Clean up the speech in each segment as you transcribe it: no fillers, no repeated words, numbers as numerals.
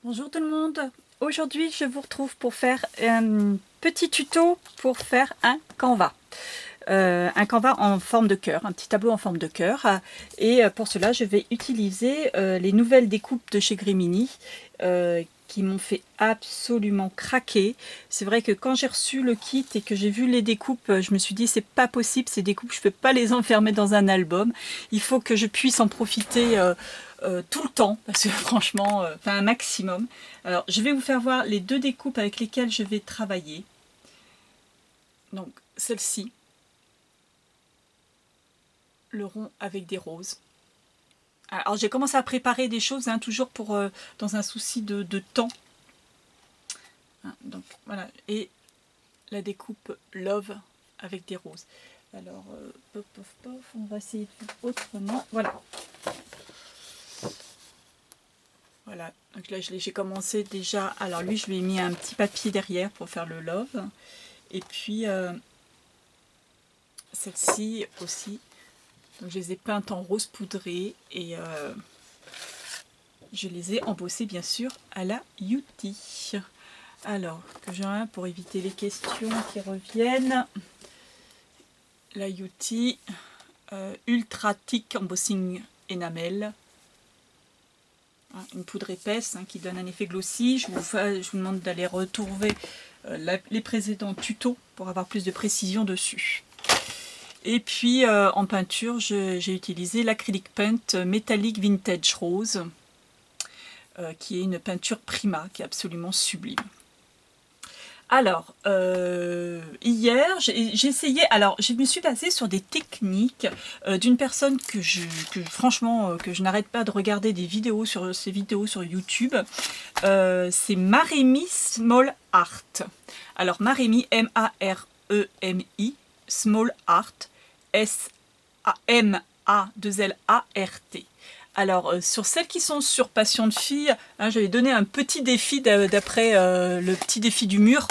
Bonjour tout le monde, aujourd'hui je vous retrouve pour faire un petit tuto pour faire un Canva. Un Canva en forme de cœur, un petit tableau en forme de cœur. Et pour cela je vais utiliser les nouvelles découpes de chez Grimini qui m'ont fait absolument craquer. C'est vrai que quand j'ai reçu le kit et que j'ai vu les découpes, je me suis dit c'est pas possible, ces découpes je ne peux pas les enfermer dans un album, il faut que je puisse en profiter tout le temps, parce que franchement, enfin un maximum. Alors je vais vous faire voir les deux découpes avec lesquelles je vais travailler. Donc celle-ci, le rond avec des roses. Alors j'ai commencé à préparer des choses, hein, toujours pour dans un souci de temps. Hein, donc voilà, et la découpe Love avec des roses. Alors, pof, pof, pof, on va essayer de faire autrement. Voilà. Voilà, donc là j'ai commencé déjà. Alors lui, je lui ai mis un petit papier derrière pour faire le Love. Et puis, celle-ci aussi. Donc je les ai peintes en rose poudré et je les ai embossées bien sûr à la Yuti. Alors, que j'ai un pour éviter les questions qui reviennent. La Yuti Ultra Thick Embossing Enamel. Une poudre épaisse qui donne un effet glossy. Je vous demande d'aller retrouver les précédents tutos pour avoir plus de précision dessus. Et puis en peinture, j'ai utilisé l'acrylic paint métallique vintage rose, qui est une peinture Prima, qui est absolument sublime. Alors, hier, j'ai essayé, alors je me suis basée sur des techniques d'une personne franchement, que je n'arrête pas de regarder des vidéos sur ses vidéos sur YouTube. C'est Maremi Small Art. Alors Maremi, M-A-R-E-M-I, Small Art, S-A-M-A-2-L-A-R-T. Alors, sur celles qui sont sur Passion de Fille, j'avais donné un petit défi d'après le petit défi du mur,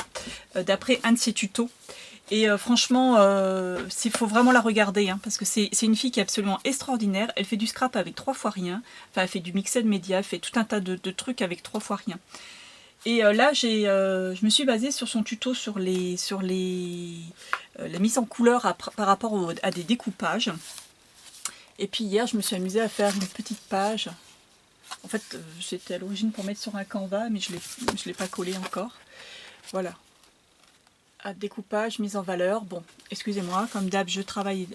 d'après un de ses tutos. Et franchement, il faut vraiment la regarder, parce que c'est une fille qui est absolument extraordinaire. Elle fait du scrap avec 3 fois rien. Enfin, elle fait du mixed media, elle fait tout un tas de trucs avec 3 fois rien. Et là, je me suis basée sur son tuto sur la mise en couleur par rapport à des découpages. Et puis hier, je me suis amusée à faire une petite page. En fait, c'était à l'origine pour mettre sur un Canva, mais je ne l'ai pas collé encore. Voilà. À découpage, mise en valeur. Bon, excusez-moi, comme d'hab, je travaille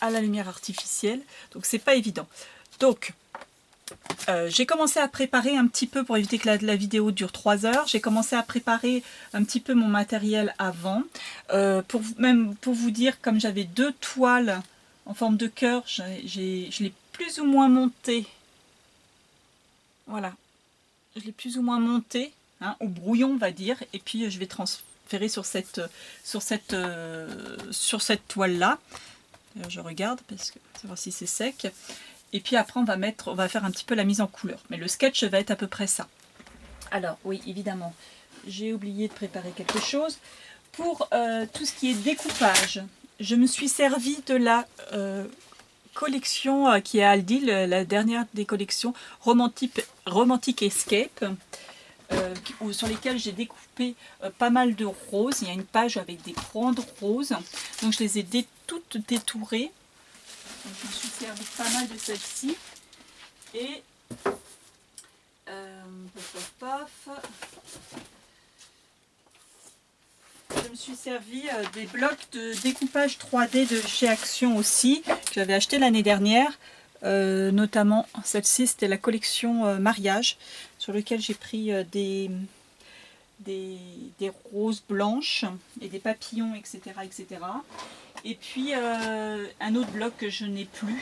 à la lumière artificielle, donc c'est pas évident. Donc, j'ai commencé à préparer un petit peu, pour éviter que la vidéo dure 3 heures, j'ai commencé à préparer un petit peu mon matériel avant. Pour vous dire, comme j'avais 2 toiles en forme de cœur, je l'ai plus ou moins monté. Voilà, je l'ai plus ou moins monté, au brouillon on va dire, et puis je vais transférer sur cette toile là. Je regarde parce que savoir si c'est sec. Et puis après on va faire un petit peu la mise en couleur. Mais le sketch va être à peu près ça. Alors oui, évidemment, j'ai oublié de préparer quelque chose. Pour tout ce qui est découpage, je me suis servi de la collection qui est à Aldi, la dernière des collections Romantic Escape, sur lesquelles j'ai découpé pas mal de roses. Il y a une page avec des grandes roses, donc je les ai toutes détourées. Donc, je me suis servi pas mal de celles-ci. Et je me suis servi des blocs de découpage 3D de chez Action aussi, que j'avais acheté l'année dernière. Notamment celle-ci, c'était la collection mariage, sur lequel j'ai pris des roses blanches et des papillons, etc. etc. Et puis un autre bloc que je n'ai plus.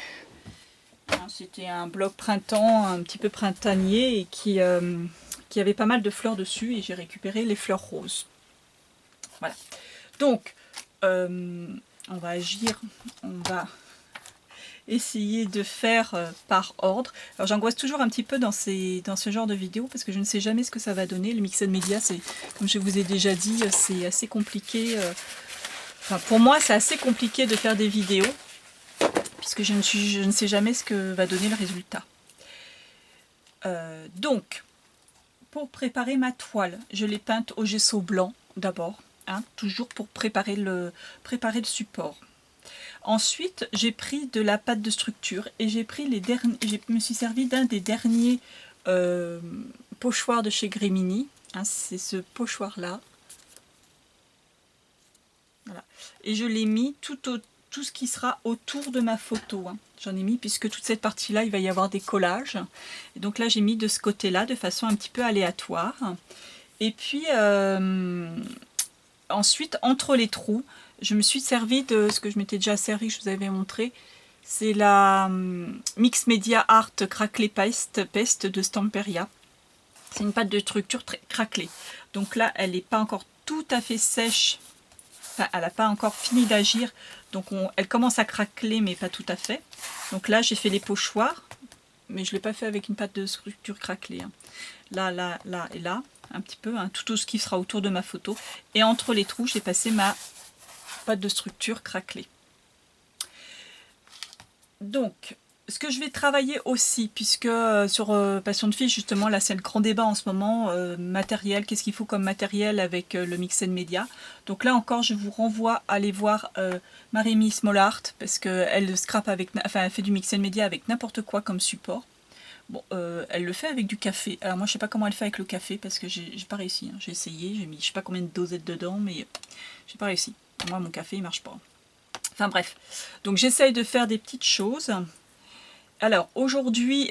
C'était un bloc printemps, un petit peu printanier, et qui avait pas mal de fleurs dessus, et j'ai récupéré les fleurs roses. Voilà. Donc, on va agir, on va essayer de faire par ordre. Alors j'angoisse toujours un petit peu dans ce genre de vidéo parce que je ne sais jamais ce que ça va donner. Le mixed media, c'est, comme je vous ai déjà dit, c'est assez compliqué. Enfin, pour moi, c'est assez compliqué de faire des vidéos puisque je ne sais jamais ce que va donner le résultat. Donc, pour préparer ma toile, je l'ai peinte au gesso blanc d'abord, hein, toujours pour préparer le support. Ensuite, j'ai pris de la pâte de structure et j'ai pris les derniers. Je me suis servi d'un des derniers pochoirs de chez Grimini. Hein, c'est ce pochoir-là. Voilà. Et je l'ai mis tout ce qui sera autour de ma photo. Hein. J'en ai mis puisque toute cette partie-là, il va y avoir des collages. Et donc là, j'ai mis de ce côté-là de façon un petit peu aléatoire. Et puis, ensuite, entre les trous, je me suis servi de ce que je m'étais déjà servi, que je vous avais montré. C'est la Mix Media Art Craquelé Peste de Stamperia. C'est une pâte de structure très craquelée. Donc là, elle n'est pas encore tout à fait sèche. Enfin, elle n'a pas encore fini d'agir. Donc elle commence à craqueler, mais pas tout à fait. Donc là, j'ai fait les pochoirs. Mais je ne l'ai pas fait avec une pâte de structure craquelée. Hein. Là, là, là et là. Un petit peu. Hein, tout ce qui sera autour de ma photo. Et entre les trous, j'ai passé ma pâte de structure craquelée. Donc, ce que je vais travailler aussi, puisque sur Passion de Fille, justement, là c'est le grand débat en ce moment, matériel, qu'est-ce qu'il faut comme matériel avec le Mix Media. Donc là encore, je vous renvoie à aller voir Marie-Mie Smallart, parce qu'elle scrape avec, enfin, elle fait du Mix Media avec n'importe quoi comme support. Bon, elle le fait avec du café. Alors moi, je sais pas comment elle fait avec le café, parce que j'ai pas réussi. Hein. J'ai essayé, j'ai mis je sais pas combien de dosettes dedans, mais j'ai pas réussi. Moi, mon café, il marche pas. Enfin bref, donc j'essaye de faire des petites choses. Alors aujourd'hui,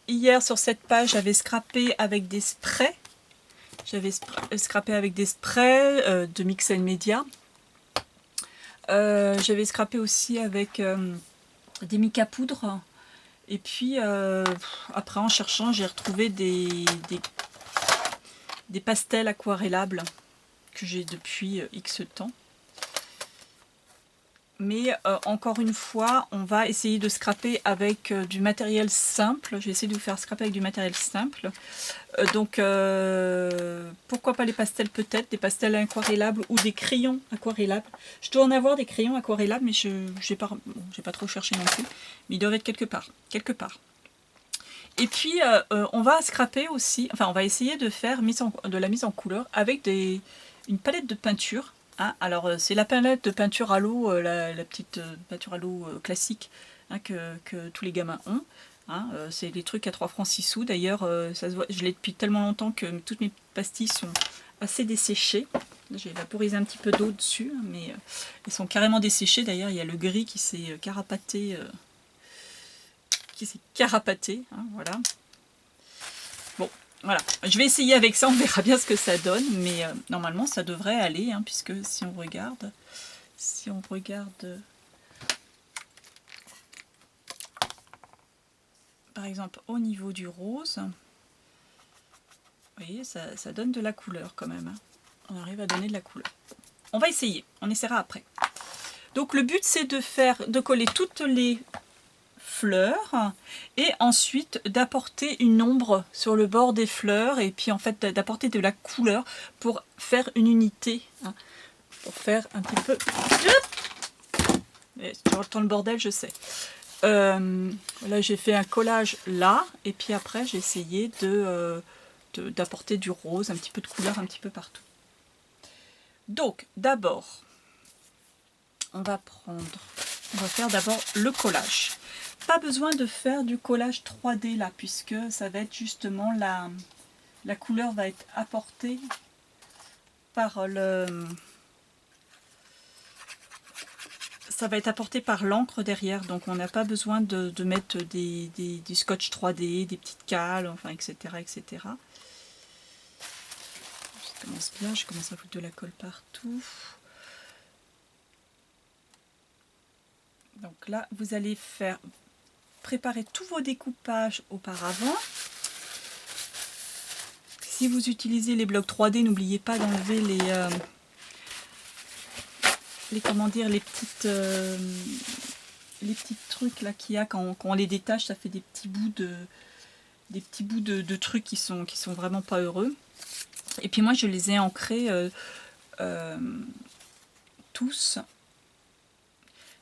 hier sur cette page, j'avais scrappé avec des sprays. J'avais scrappé avec des sprays de Mix Media. J'avais scrappé aussi avec des mica poudres. Et puis après en cherchant, j'ai retrouvé des pastels aquarellables que j'ai depuis X temps. Mais encore une fois, on va essayer de scraper avec du matériel simple. Je vais essayer de vous faire scraper avec du matériel simple. Donc, pourquoi pas les pastels peut-être, des pastels aquarellables ou des crayons aquarellables. Je dois en avoir des crayons aquarellables, mais je n'ai pas trop cherché non plus. Mais ils doivent être quelque part. Et puis, on va scraper aussi, enfin, on va essayer de faire de la mise en couleur avec une palette de peinture. Hein, alors c'est la palette de peinture à l'eau, la petite peinture à l'eau classique hein, que tous les gamins ont. Hein, c'est des trucs à 3 francs 6 sous. D'ailleurs, ça se voit, je l'ai depuis tellement longtemps que toutes mes pastilles sont assez desséchées. J'ai vaporisé un petit peu d'eau dessus, mais elles sont carrément desséchées. D'ailleurs, il y a le gris qui s'est carapaté. Hein, voilà. Bon, voilà, je vais essayer avec ça, on verra bien ce que ça donne, mais normalement ça devrait aller, hein, puisque si on regarde, par exemple au niveau du rose, vous voyez, ça donne de la couleur quand même, hein. On arrive à donner de la couleur. On va essayer, on essaiera après. Donc le but c'est de coller toutes les fleurs et ensuite d'apporter une ombre sur le bord des fleurs et puis en fait d'apporter de la couleur pour faire une unité, hein, pour faire un petit peu... Tu entends le bordel, je sais. Là j'ai fait un collage là et puis après j'ai essayé d'apporter du rose, un petit peu de couleur un petit peu partout. Donc d'abord on va faire d'abord le collage. Pas besoin de faire du collage 3D là, puisque ça va être justement la couleur va être apportée par ça va être apporté par l'encre derrière, donc on n'a pas besoin de mettre du scotch 3D, des petites cales, enfin etc. etc. Je commence bien, je commence à foutre de la colle partout. Donc là, vous allez préparer tous vos découpages auparavant. Si vous utilisez les blocs 3D, n'oubliez pas d'enlever les petits trucs là qu'il y a quand on les détache, ça fait des petits bouts de trucs qui sont vraiment pas heureux. Et puis moi je les ai ancrés tous.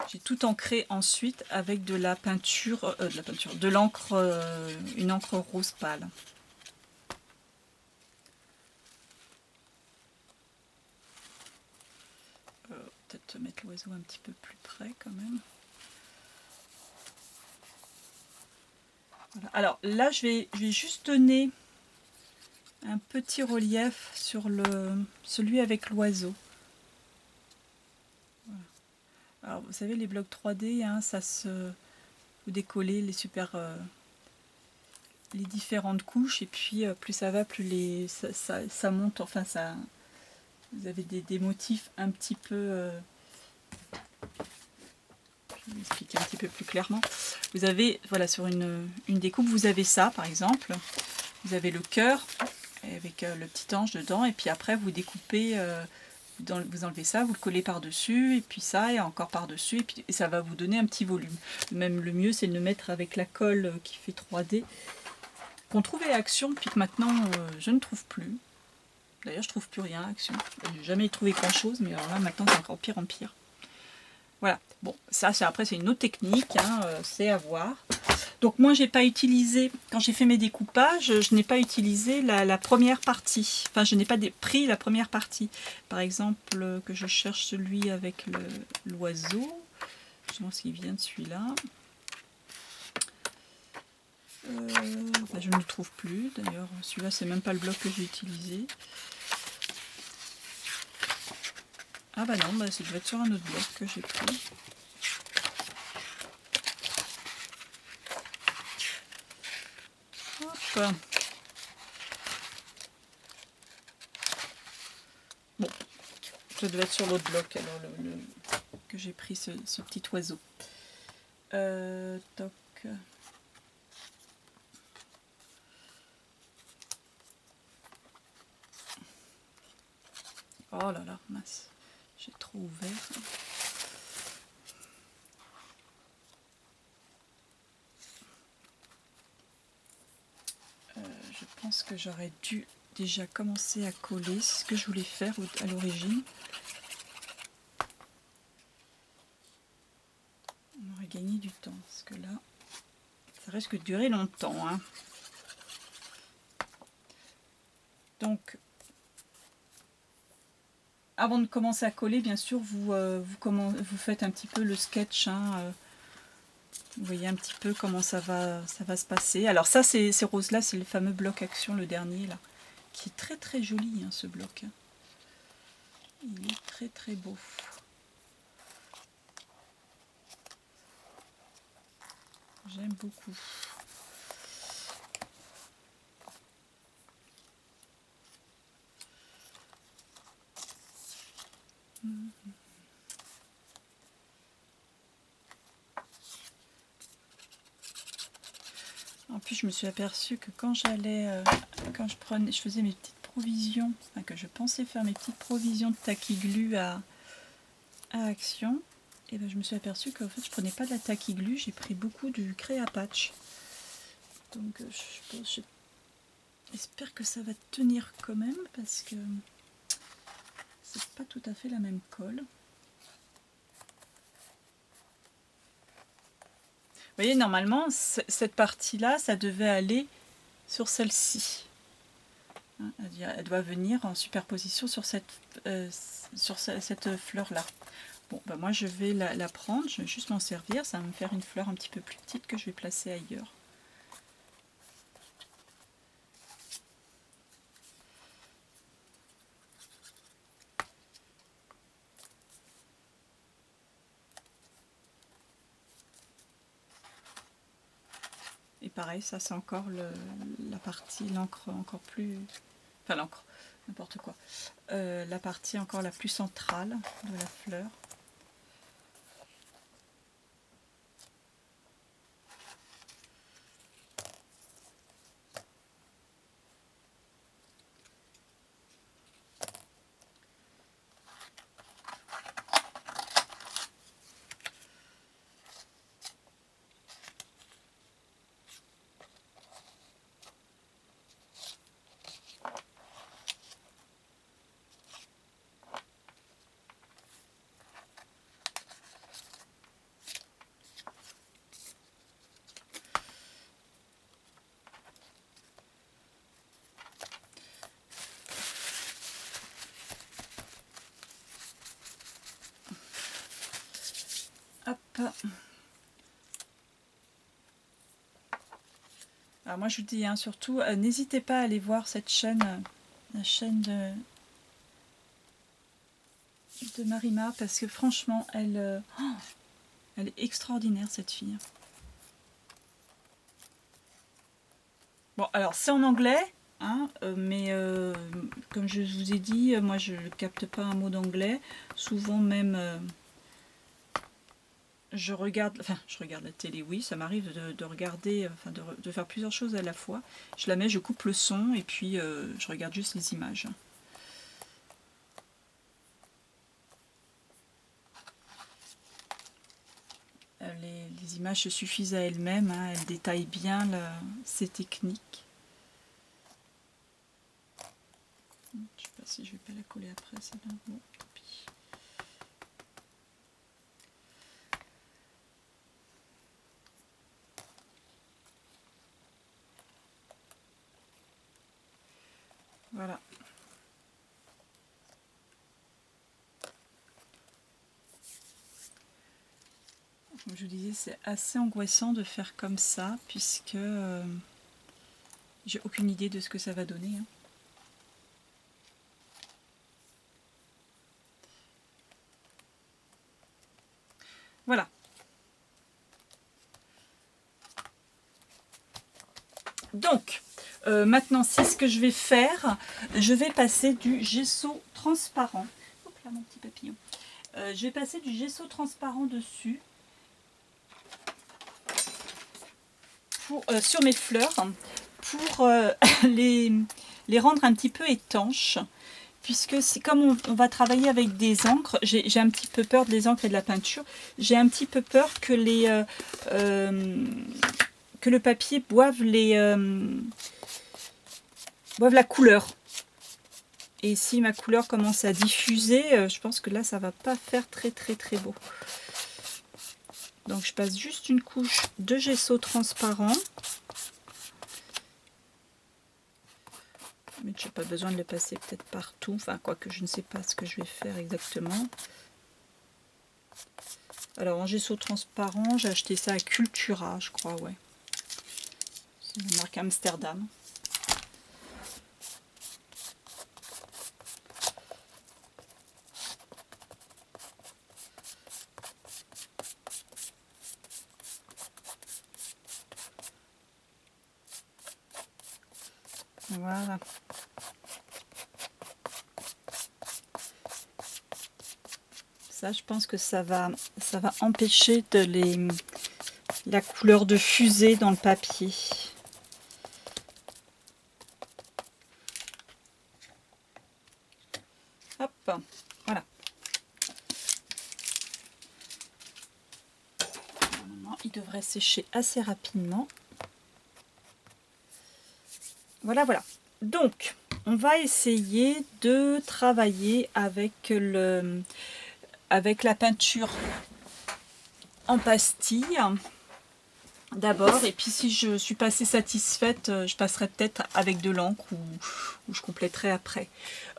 J'ai tout ancré ensuite avec de la peinture, de l'encre, une encre rose pâle. Peut-être mettre l'oiseau un petit peu plus près quand même. Voilà. Alors là, je vais juste donner un petit relief sur celui avec l'oiseau. Voilà. Alors vous savez, les blocs 3D, hein, vous décollez les différentes couches, et puis plus ça va, plus ça monte, enfin ça, vous avez des motifs un petit peu... je vais expliquer un petit peu plus clairement. Vous avez, voilà, sur une découpe, vous avez ça par exemple, vous avez le cœur avec le petit ange dedans, et puis après vous découpez, vous enlevez ça, vous le collez par dessus, et puis ça, et encore par dessus, et ça va vous donner un petit volume. Même le mieux, c'est de le mettre avec la colle qui fait 3D, qu'on trouvait à Action, puis que maintenant je ne trouve plus. D'ailleurs, je trouve plus rien à Action. J'ai jamais trouvé grand chose, mais alors là maintenant c'est encore pire en pire. Voilà, bon, ça après c'est une autre technique, hein, c'est à voir. Donc moi j'ai pas utilisé, quand j'ai fait mes découpages, je n'ai pas utilisé la première partie. Enfin, je n'ai pas pris la première partie. Par exemple, que je cherche celui avec l'oiseau. Je pense qu'il vient de celui-là. Je ne le trouve plus. D'ailleurs, celui-là c'est même pas le bloc que j'ai utilisé. Ah bah non, ça doit être sur un autre bloc que j'ai pris. Hop. Bon, ça doit être sur l'autre bloc alors que j'ai pris ce petit oiseau. Toc. Oh là là, mince, j'ai trop ouvert. Je pense que j'aurais dû déjà commencer à coller, c'est ce que je voulais faire à l'origine. On aurait gagné du temps, parce que là, ça risque de durer longtemps, hein. Donc, avant de commencer à coller, bien sûr, vous faites un petit peu le sketch, hein, vous voyez un petit peu comment ça va se passer. Alors ça, ces roses-là, c'est le fameux bloc Action, le dernier, là, qui est très très joli, hein, ce bloc. Il est très très beau. J'aime beaucoup. En plus, je me suis aperçue que quand je faisais mes petites provisions, enfin, que je pensais faire mes petites provisions de taquiglu à Action, et ben je me suis aperçue qu'en fait je prenais pas de la taquiglu, j'ai pris beaucoup du Créapatch. Donc j'espère que ça va tenir quand même, parce que c'est pas tout à fait la même colle. Vous voyez, normalement, cette partie-là, ça devait aller sur celle-ci. Elle doit venir en superposition sur cette fleur-là. Bon, ben moi, je vais la prendre, je vais juste m'en servir. Ça va me faire une fleur un petit peu plus petite que je vais placer ailleurs. Et pareil, ça c'est encore la partie, l'encre encore plus... Enfin l'encre, n'importe quoi. La partie encore la plus centrale de la fleur. Alors moi je vous dis, hein, surtout, n'hésitez pas à aller voir cette chaîne, la chaîne de Marima, parce que franchement, elle est extraordinaire cette fille. Bon, alors c'est en anglais, hein, mais comme je vous ai dit, moi je ne capte pas un mot d'anglais. Souvent même, je regarde la télé, oui, ça m'arrive de regarder, enfin de faire plusieurs choses à la fois. Je la mets, je coupe le son et puis je regarde juste les images. Les images se suffisent à elles-mêmes, hein, elles détaillent bien ces techniques. Je ne sais pas si je vais pas la coller après, celle-là. Bon, tant pis. Voilà. Comme je vous disais, c'est assez angoissant de faire comme ça, puisque j'ai aucune idée de ce que ça va donner. Hein. Voilà. Donc, maintenant, c'est ce que je vais faire. Je vais passer du gesso transparent. Hop là, mon petit papillon. Je vais passer du gesso transparent dessus. Sur mes fleurs pour les rendre un petit peu étanches, puisque c'est comme on va travailler avec des encres, j'ai un petit peu peur des encres et de la peinture, j'ai un petit peu peur que que le papier boive la couleur. Et si ma couleur commence à diffuser, je pense que là ça va pas faire très beau. Donc je passe juste une couche de gesso transparent. Mais je n'ai pas besoin de le passer peut-être partout. Enfin, quoique je ne sais pas ce que je vais faire exactement. Alors en gesso transparent, j'ai acheté ça à Cultura, je crois, ouais. C'est la marque Amsterdam. Voilà. Ça, je pense que ça va empêcher la couleur de fuser dans le papier. Hop, voilà. Normalement, il devrait sécher assez rapidement. Voilà, voilà. Donc, on va essayer de travailler avec la peinture en pastille d'abord, et puis si je ne suis pas assez satisfaite, je passerai peut-être avec de l'encre ou je compléterai après.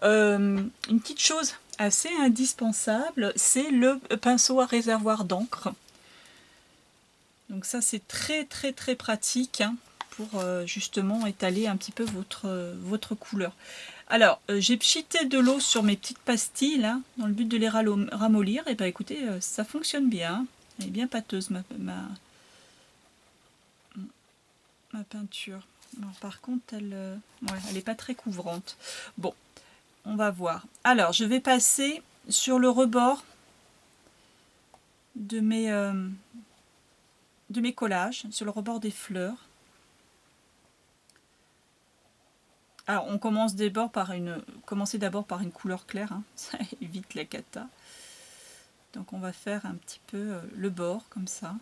Une petite chose assez indispensable, c'est le pinceau à réservoir d'encre. Donc ça c'est très pratique, hein, pour justement étaler un petit peu votre couleur. Alors, j'ai pchité de l'eau sur mes petites pastilles, là, dans le but de les ramollir. Et bien écoutez, ça fonctionne bien. Elle est bien pâteuse, ma peinture. Alors, par contre, elle n'est pas très couvrante. Bon, on va voir. Alors, je vais passer sur le rebord de mes collages, sur le rebord des fleurs. Alors, on commence d'abord par une couleur claire, hein, ça évite la cata. Donc, on va faire un petit peu le bord, comme ça.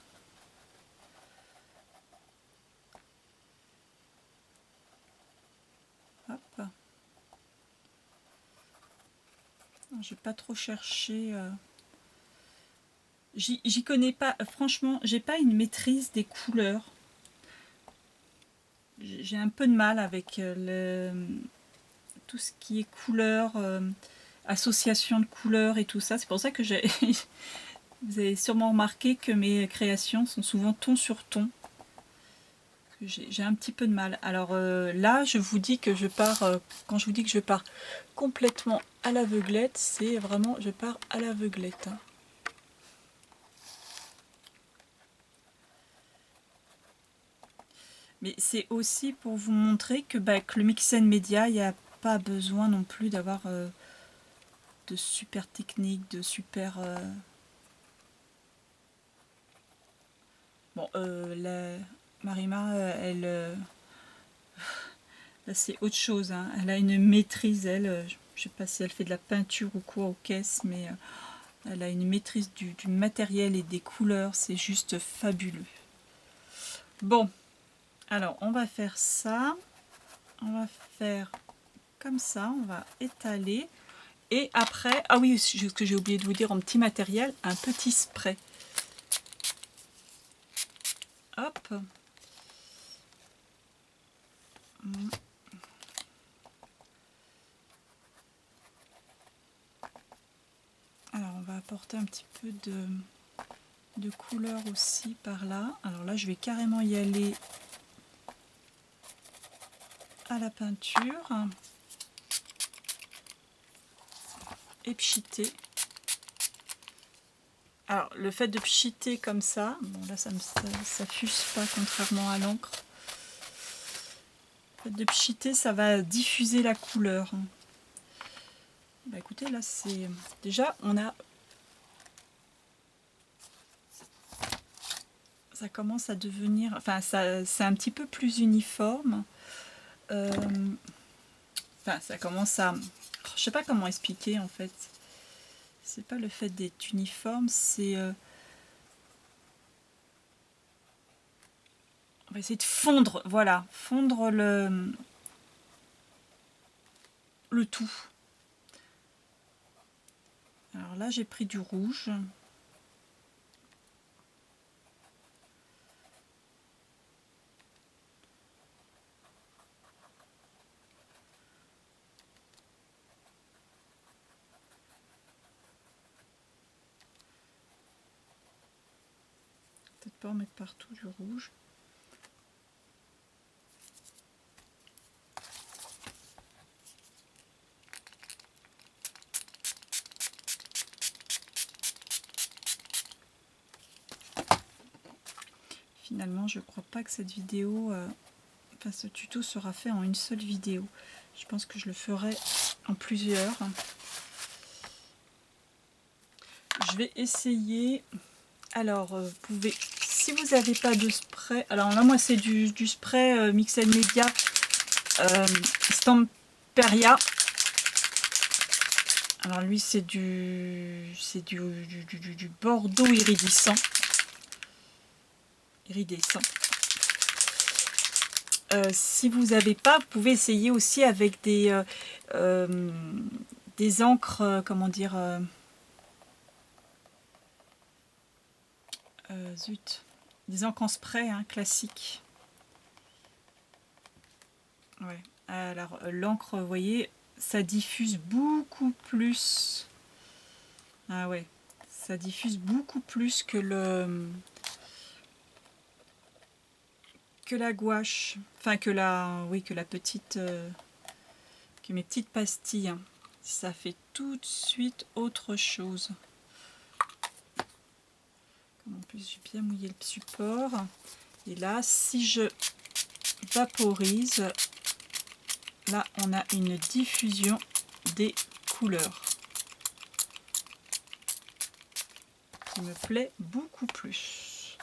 Hop. Je vais pas trop chercher. J'y connais pas, franchement, j'ai pas une maîtrise des couleurs. J'ai un peu de mal avec tout ce qui est couleurs, association de couleurs et tout ça. C'est pour ça que Vous avez sûrement remarqué que mes créations sont souvent ton sur ton. J'ai un petit peu de mal. Alors là, je vous dis que je pars, quand je vous dis que je pars complètement à l'aveuglette, c'est vraiment, je pars à l'aveuglette. Hein. Mais c'est aussi pour vous montrer que, que le Mix and Media, il n'y a pas besoin non plus d'avoir de super techniques, de super... Bon, Marima, elle... là, c'est autre chose. Hein. Elle a une maîtrise, elle. Je sais pas si elle fait de la peinture ou quoi aux caisses, mais elle a une maîtrise du matériel et des couleurs. C'est juste fabuleux. Bon, alors, on va faire ça. On va faire comme ça. On va étaler. Et après, ah oui, ce que j'ai oublié de vous dire en petit matériel, un petit spray. Hop. Alors on va apporter un petit peu de couleur aussi par là. Alors là je vais carrément y aller à la peinture. Et pchiter. Alors le fait de pchiter comme ça, bon là ça fuse pas contrairement à l'encre. Le fait de pchiter, ça va diffuser la couleur. Bah écoutez, là c'est... Déjà on a... Ça commence à devenir... Enfin c'est un petit peu plus uniforme. Enfin ça commence à... Je sais pas comment expliquer en fait. C'est pas le fait d'être uniforme, c'est... On va essayer de fondre, voilà, fondre le tout. Alors là, j'ai pris du rouge. Peut-être pas en mettre partout du rouge. Finalement, je crois pas que cette vidéo, enfin ce tuto sera fait en une seule vidéo. Je pense que je le ferai en plusieurs. Je vais essayer. Alors, vous pouvez, si vous n'avez pas de spray, alors là moi c'est du spray Mix and Media Stamperia. Alors lui c'est du bordeaux iridescent. Si vous n'avez pas, vous pouvez essayer aussi avec des encres, comment dire, zut, des encres en spray hein, classiques. Ouais. Alors l'encre, vous voyez, ça diffuse beaucoup plus. Ah ouais, ça diffuse beaucoup plus que la gouache, enfin que la petite, que mes petites pastilles. Hein. Ça fait tout de suite autre chose. En plus j'ai bien mouillé le support. Et là, si je vaporise, là on a une diffusion des couleurs qui me plaît beaucoup plus.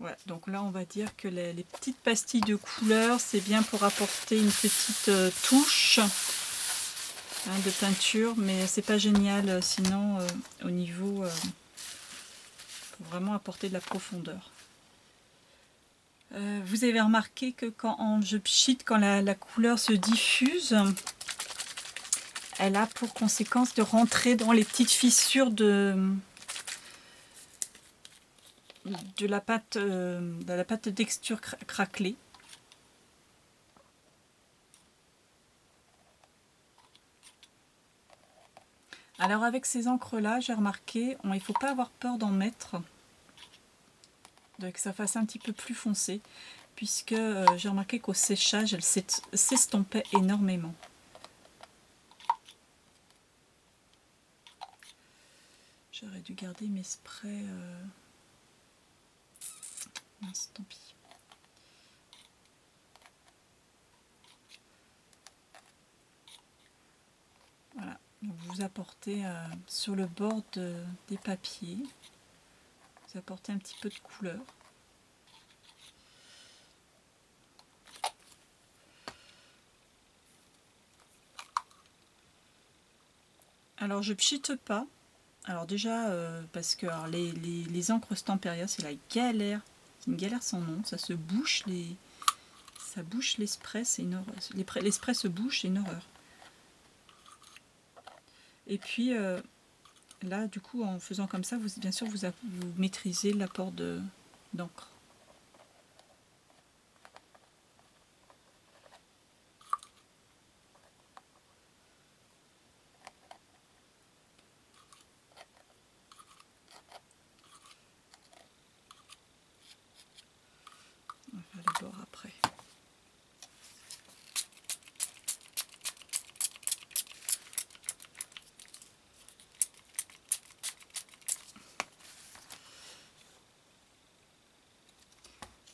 Voilà, donc là on va dire que les petites pastilles de couleurs, c'est bien pour apporter une petite touche hein, de peinture, mais c'est pas génial sinon au niveau pour vraiment apporter de la profondeur. Vous avez remarqué que quand je pchite, quand la couleur se diffuse, elle a pour conséquence de rentrer dans les petites fissures de la pâte texture craquelée. Alors avec ces encres là, j'ai remarqué, il ne faut pas avoir peur d'en mettre, que ça fasse un petit peu plus foncé, puisque j'ai remarqué qu'au séchage, elle s'estompait énormément. J'aurais dû garder mes sprays. Mince, tant pis. Voilà, donc vous apportez sur le bord des papiers, vous apportez un petit peu de couleur. Alors je pchite pas. Alors déjà parce que alors, les encres Stamperia, c'est la galère, c'est une galère sans nom, ça se bouche ça bouche les sprays, c'est une horreur. Les sprays se bouchent, c'est une horreur. Et puis là du coup en faisant comme ça, bien sûr vous maîtrisez l'apport d'encre. On va faire les bords après.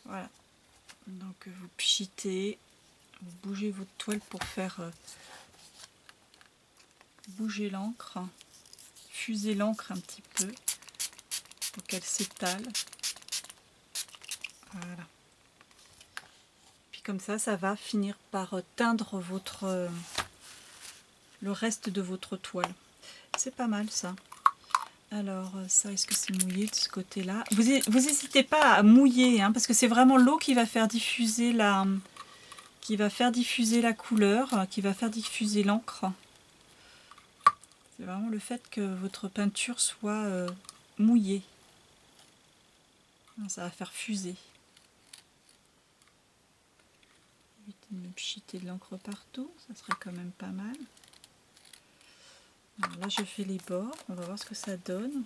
Voilà, donc vous pchitez, vous bougez votre toile pour faire bouger l'encre, fuser l'encre un petit peu pour qu'elle s'étale. Voilà. Puis comme ça va finir par teindre le reste de votre toile. C'est pas mal ça. Alors ça, est-ce que c'est mouillé de ce côté-là? Vous n'hésitez pas à mouiller, hein, parce que c'est vraiment l'eau qui va faire diffuser la couleur, qui va faire diffuser l'encre. C'est vraiment le fait que votre peinture soit mouillée. Ça va faire fuser. Évitez de me pchiter de l'encre partout, ça serait quand même pas mal. Alors là je fais les bords, on va voir ce que ça donne.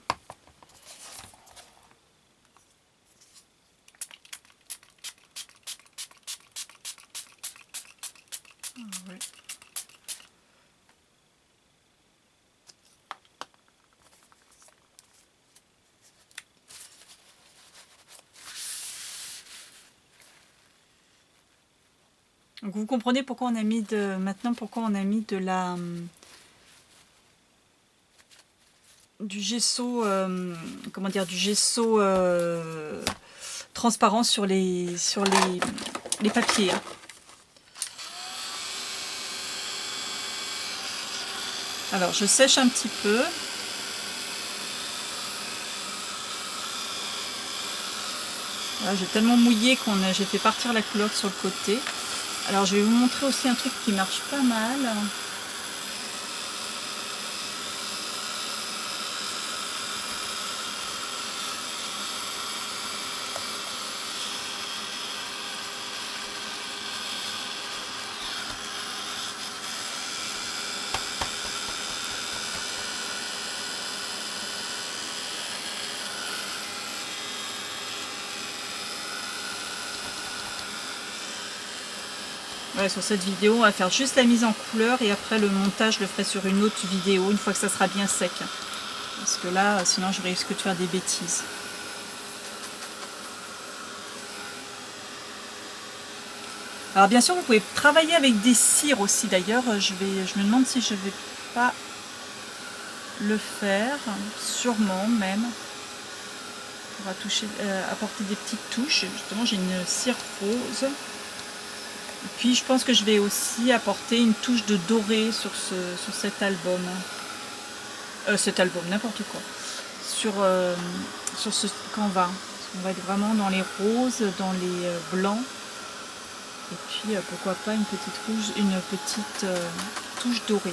Ah ouais. Donc vous comprenez pourquoi on a mis du gesso, comment dire, du gesso transparent sur les papiers. Hein. Alors je sèche un petit peu. J'ai tellement mouillé j'ai fait partir la couleur sur le côté. Alors je vais vous montrer aussi un truc qui marche pas mal. Voilà, sur cette vidéo, on va faire juste la mise en couleur et après le montage, je le ferai sur une autre vidéo, une fois que ça sera bien sec. Parce que là, sinon je risque de faire des bêtises. Alors bien sûr, vous pouvez travailler avec des cires aussi. D'ailleurs, je me demande si je vais pas le faire, sûrement même. On va apporter des petites touches. Justement, j'ai une cire rose. Et puis je pense que je vais aussi apporter une touche de doré sur cet album. N'importe quoi. Sur ce canvas. On va être vraiment dans les roses, dans les blancs. Et puis pourquoi pas une petite touche dorée.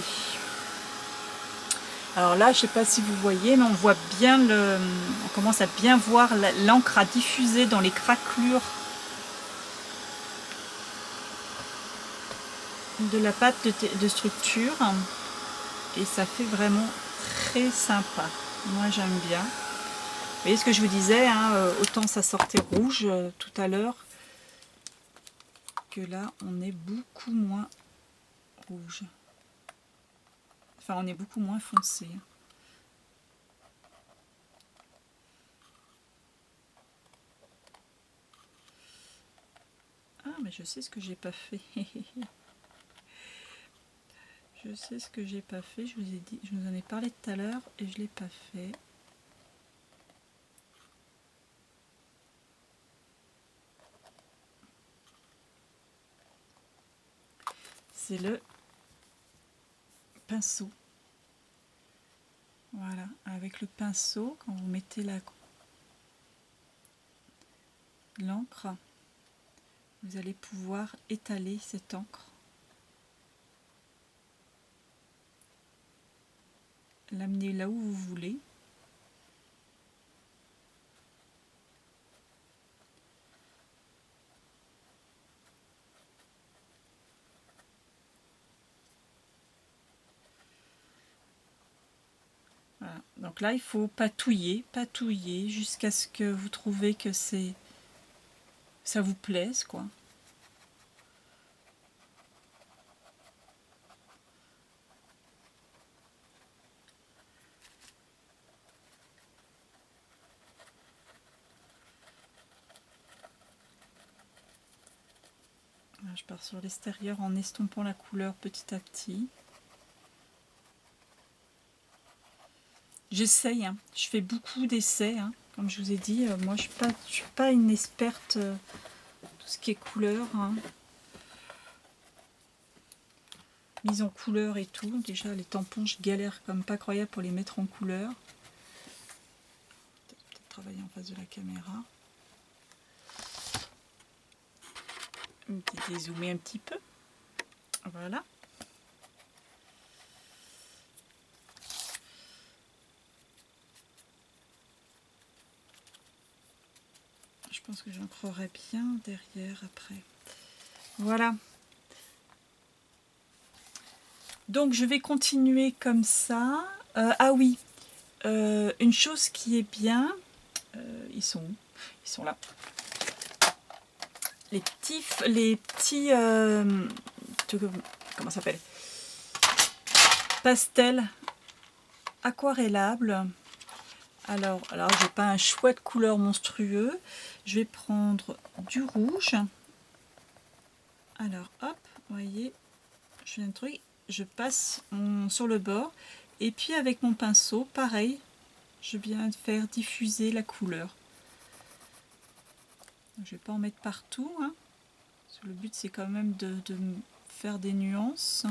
Alors là, je ne sais pas si vous voyez, mais on voit bien on commence à bien voir l'encre à diffuser dans les craquelures de la pâte de structure, et ça fait vraiment très sympa. Moi j'aime bien. Vous voyez ce que je vous disais, hein, autant ça sortait rouge tout à l'heure, que là on est beaucoup moins rouge. Enfin on est beaucoup moins foncé. Ah mais je sais ce que j'ai pas fait. Je sais ce que j'ai pas fait, je vous ai dit, je vous en ai parlé tout à l'heure et je l'ai pas fait. C'est le pinceau. Voilà, avec le pinceau, quand vous mettez l'encre, vous allez pouvoir étaler cette encre, l'amener là où vous voulez. Voilà. Donc là, il faut patouiller jusqu'à ce que vous trouvez que ça vous plaise, quoi. Là, je pars sur l'extérieur en estompant la couleur petit à petit. J'essaye, hein. Je fais beaucoup d'essais, hein. Comme je vous ai dit, moi je suis pas une experte tout ce qui est couleur, hein. Mise en couleur et tout. Déjà les tampons, je galère comme pas croyable pour les mettre en couleur. Peut-être travailler en face de la caméra. Dézoomer un petit peu. Voilà. Je pense que j'ancrerai bien derrière après. Voilà. Donc je vais continuer comme ça. Ah oui, une chose qui est bien, ils sont où? Ils sont là. Les petits comment ça s'appelle? Pastels aquarellables. Alors j'ai pas un choix de couleur monstrueux. Je vais prendre du rouge. Alors hop, vous voyez, je fais un truc, je passe sur le bord et puis avec mon pinceau, pareil, je viens de faire diffuser la couleur. Je vais pas en mettre partout, hein, parce que le but c'est quand même de faire des nuances.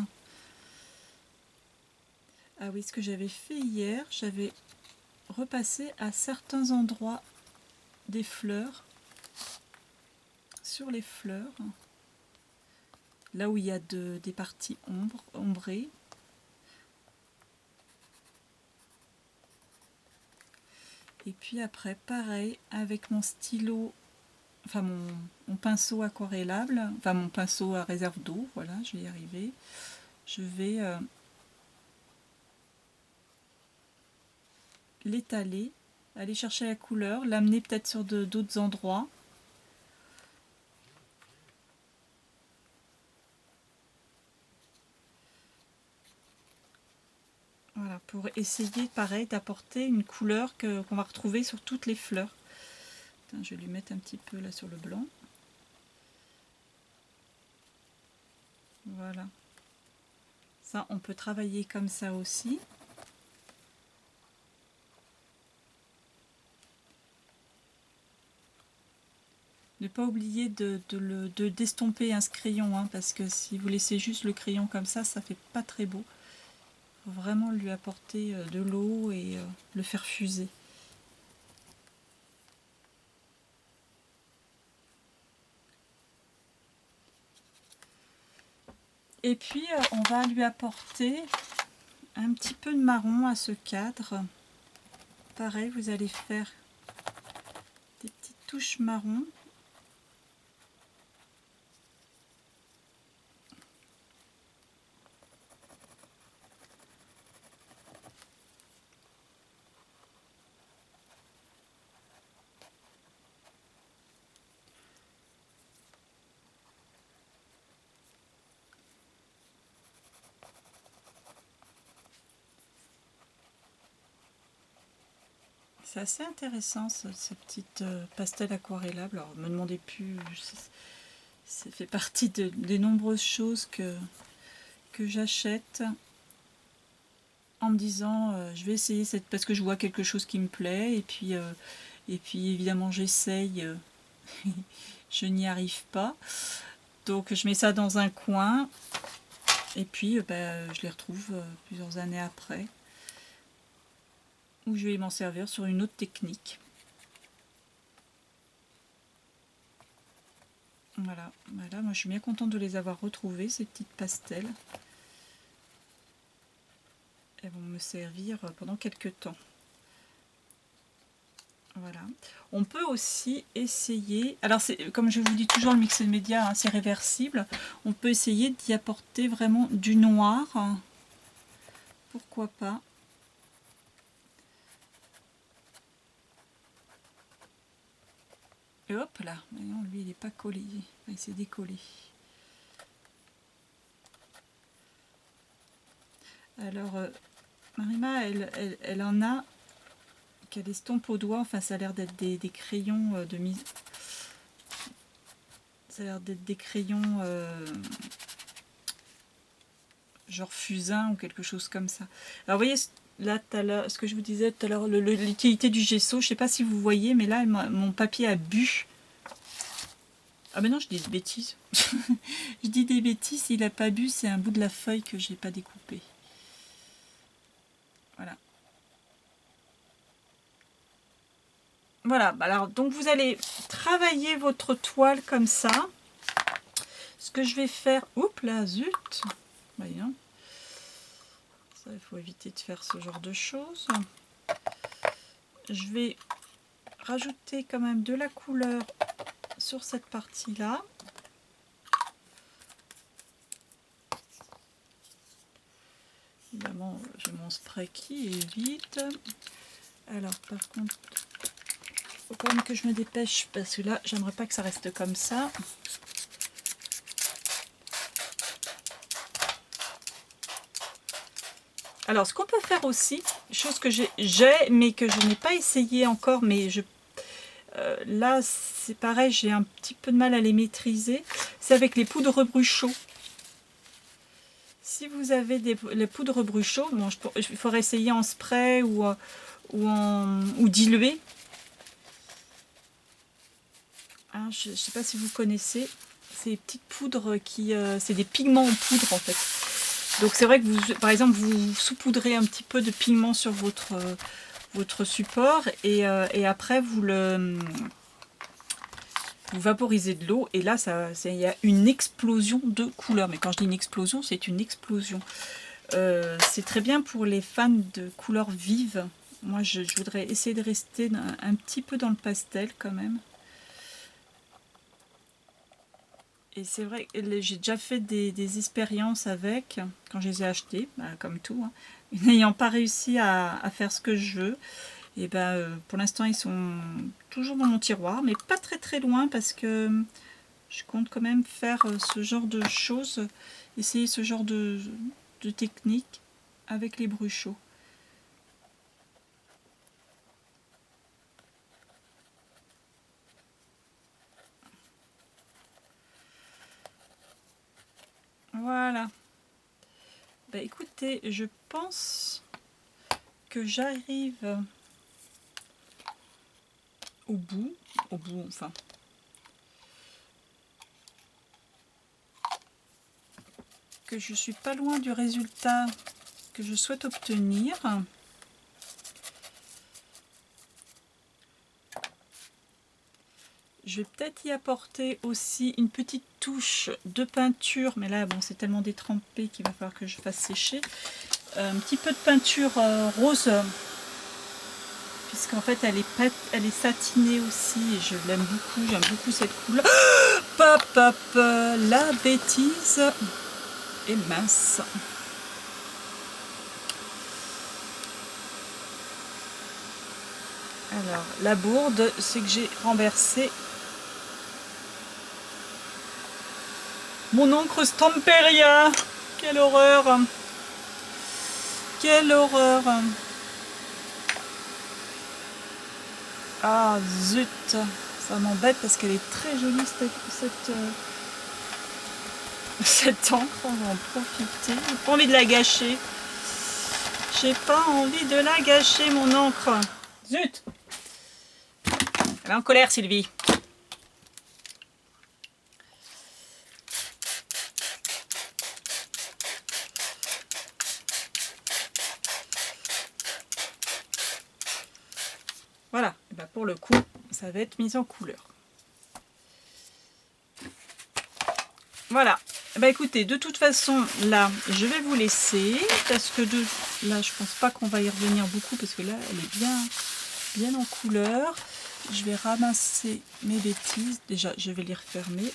Ah oui, ce que j'avais fait hier, j'avais repassé à certains endroits des fleurs, sur les fleurs, là où il y a des parties ombrées. Et puis après, pareil, avec mon stylo, enfin mon pinceau aquarellable, enfin mon pinceau à réserve d'eau, voilà, je vais y arriver. Je vais l'étaler, aller chercher la couleur, l'amener peut-être sur d'autres endroits. Voilà, pour essayer pareil d'apporter une couleur qu'on va retrouver sur toutes les fleurs. Attends, je vais lui mettre un petit peu là sur le blanc. Voilà. Ça, on peut travailler comme ça aussi. Ne pas oublier d'estomper ce crayon, hein, parce que si vous laissez juste le crayon comme ça fait pas très beau. Il faut vraiment lui apporter de l'eau et le faire fuser. Et puis on va lui apporter un petit peu de marron à ce cadre. Pareil, vous allez faire des petites touches marron. C'est assez intéressant ces petites pastels aquarellables. Alors, me demandez plus, ça fait partie des nombreuses choses que j'achète en me disant je vais essayer parce que je vois quelque chose qui me plaît et puis évidemment j'essaye, je n'y arrive pas. Donc je mets ça dans un coin et puis je les retrouve plusieurs années après. Où je vais m'en servir sur une autre technique. Voilà, voilà, moi je suis bien contente de les avoir retrouvées, ces petites pastels. Elles vont me servir pendant quelques temps. Voilà. On peut aussi essayer, alors c'est comme je vous dis toujours, le mix média, hein, c'est réversible. On peut essayer d'y apporter vraiment du noir. Pourquoi pas. Et hop là, non, lui il n'est pas collé, il s'est décollé. Alors, Marima, elle en a qu'elle estompe au doigt, enfin ça a l'air d'être des crayons de mise. Ça a l'air d'être des crayons genre fusain ou quelque chose comme ça. Alors vous voyez, là tout à l'heure, ce que je vous disais tout à l'heure, l'utilité du gesso, je sais pas si vous voyez, mais là mon papier a bu. Ah mais non, je dis des bêtises. Je dis des bêtises, il a pas bu, c'est un bout de la feuille que j'ai pas découpé. Voilà. Voilà, alors donc vous allez travailler votre toile comme ça. Ce que je vais faire, oups là, zut, voyons. Ça, il faut éviter de faire ce genre de choses. Je vais rajouter quand même de la couleur sur cette partie-là. Évidemment, j'ai mon spray qui est vide. Alors, par contre, il faut quand même que je me dépêche parce que là, j'aimerais pas que ça reste comme ça. Alors, ce qu'on peut faire aussi, chose que j'ai mais que je n'ai pas essayé encore, mais là, c'est pareil, j'ai un petit peu de mal à les maîtriser, c'est avec les poudres Bruchot. Si vous avez les poudres Bruchot, bon, il faudrait essayer en spray ou dilué. Hein, je ne sais pas si vous connaissez ces petites poudres qui... c'est des pigments en poudre en fait. Donc c'est vrai que vous, par exemple, vous saupoudrez un petit peu de pigment sur votre support et après vous vaporisez de l'eau et là il y a une explosion de couleurs. Mais quand je dis une explosion, c'est une explosion. C'est très bien pour les fans de couleurs vives. Moi je voudrais essayer de rester un petit peu dans le pastel quand même. Et c'est vrai que j'ai déjà fait des expériences avec, quand je les ai achetés, comme tout, hein, n'ayant pas réussi à faire ce que je veux. Et pour l'instant ils sont toujours dans mon tiroir, mais pas très loin parce que je compte quand même faire ce genre de choses, essayer ce genre de technique avec les Bruchot. Voilà. Écoutez, je pense que j'arrive au bout, enfin. Que je suis pas loin du résultat que je souhaite obtenir. Je vais peut-être y apporter aussi une petite touche de peinture, mais là bon c'est tellement détrempé qu'il va falloir que je fasse sécher. Un petit peu de peinture rose, puisqu'en fait elle est satinée aussi et je l'aime beaucoup, j'aime beaucoup cette couleur. La bêtise est mince. Alors la bourde, c'est que j'ai renversé mon encre Stamperia. Quelle horreur! Quelle horreur! Ah zut, ça m'embête parce qu'elle est très jolie cette encre, on va en profiter. J'ai pas envie de la gâcher. J'ai pas envie de la gâcher, mon encre. Zut! Elle est en colère, Sylvie. Voilà, et ben pour le coup, ça va être mis en couleur. Voilà. Bah écoutez, de toute façon, là, je vais vous laisser, parce que là, je pense pas qu'on va y revenir beaucoup, parce que là, elle est bien en couleur. Je vais ramasser mes bêtises. Déjà, je vais les refermer.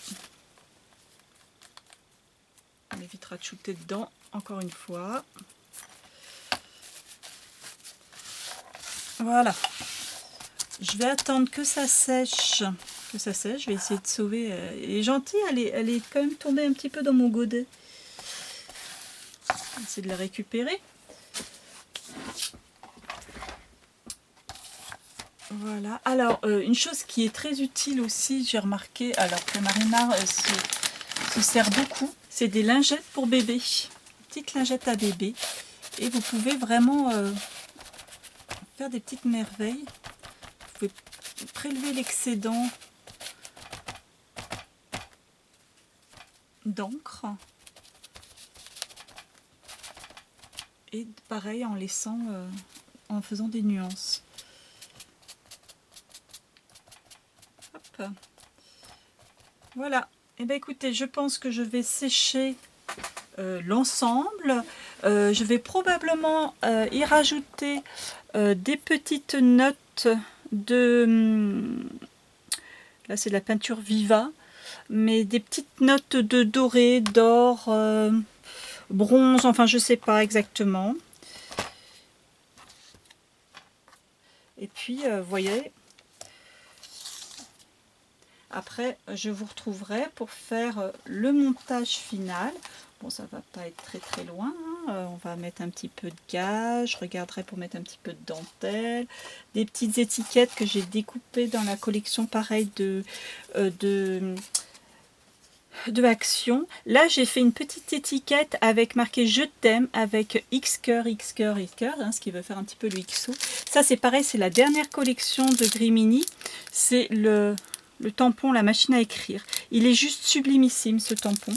On évitera de shooter dedans, encore une fois. Voilà. Je vais attendre que ça sèche. Je vais essayer de sauver. Elle est gentille, elle est quand même tombée un petit peu dans mon godet. Je vais essayer de la récupérer. Voilà. Alors, une chose qui est très utile aussi, j'ai remarqué, alors que Marina se sert beaucoup, c'est des lingettes pour bébé. Petites lingettes à bébé. Et vous pouvez vraiment faire des petites merveilles. Vous pouvez prélever l'excédent d'encre. Et pareil en laissant, en faisant des nuances. Hop. Voilà. Et bien écoutez, je pense que je vais sécher l'ensemble. Je vais probablement y rajouter des petites notes de... Là c'est de la peinture Viva, mais des petites notes de doré, d'or, bronze, enfin je sais pas exactement. Et puis vous voyez, après je vous retrouverai pour faire le montage final. Bon, ça va pas être très loin, hein. On va mettre un petit peu de gage, je regarderai pour mettre un petit peu de dentelle, des petites étiquettes que j'ai découpées dans la collection pareil de Action. Là j'ai fait une petite étiquette avec marqué je t'aime avec X-Cœur, X-Cœur, X-Cœur, hein, ce qui veut faire un petit peu le XO. Ça c'est pareil, c'est la dernière collection de Grimini, c'est le tampon, la machine à écrire. Il est juste sublimissime ce tampon.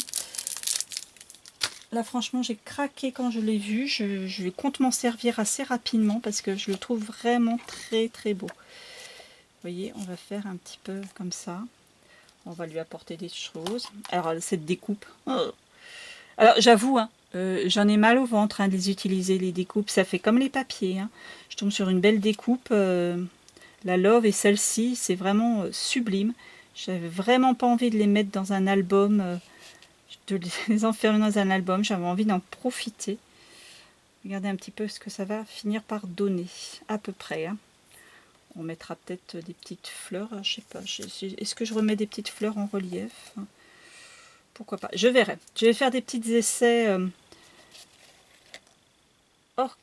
Là franchement j'ai craqué quand je l'ai vu, je compte m'en servir assez rapidement parce que je le trouve vraiment très beau. Vous voyez, on va faire un petit peu comme ça. On va lui apporter des choses. Alors cette découpe. Oh. Alors j'avoue, hein, j'en ai mal au ventre de les utiliser, les découpes. Ça fait comme les papiers. Hein. Je tombe sur une belle découpe. La Love et celle-ci, c'est vraiment sublime. J'avais vraiment pas envie de les mettre dans un album. De les enfermer dans un album. J'avais envie d'en profiter. Regardez un petit peu ce que ça va finir par donner. À peu près. Hein. On mettra peut-être des petites fleurs, je sais pas. Est-ce que je remets des petites fleurs en relief? Pourquoi pas? Je verrai. Je vais faire des petits essais hors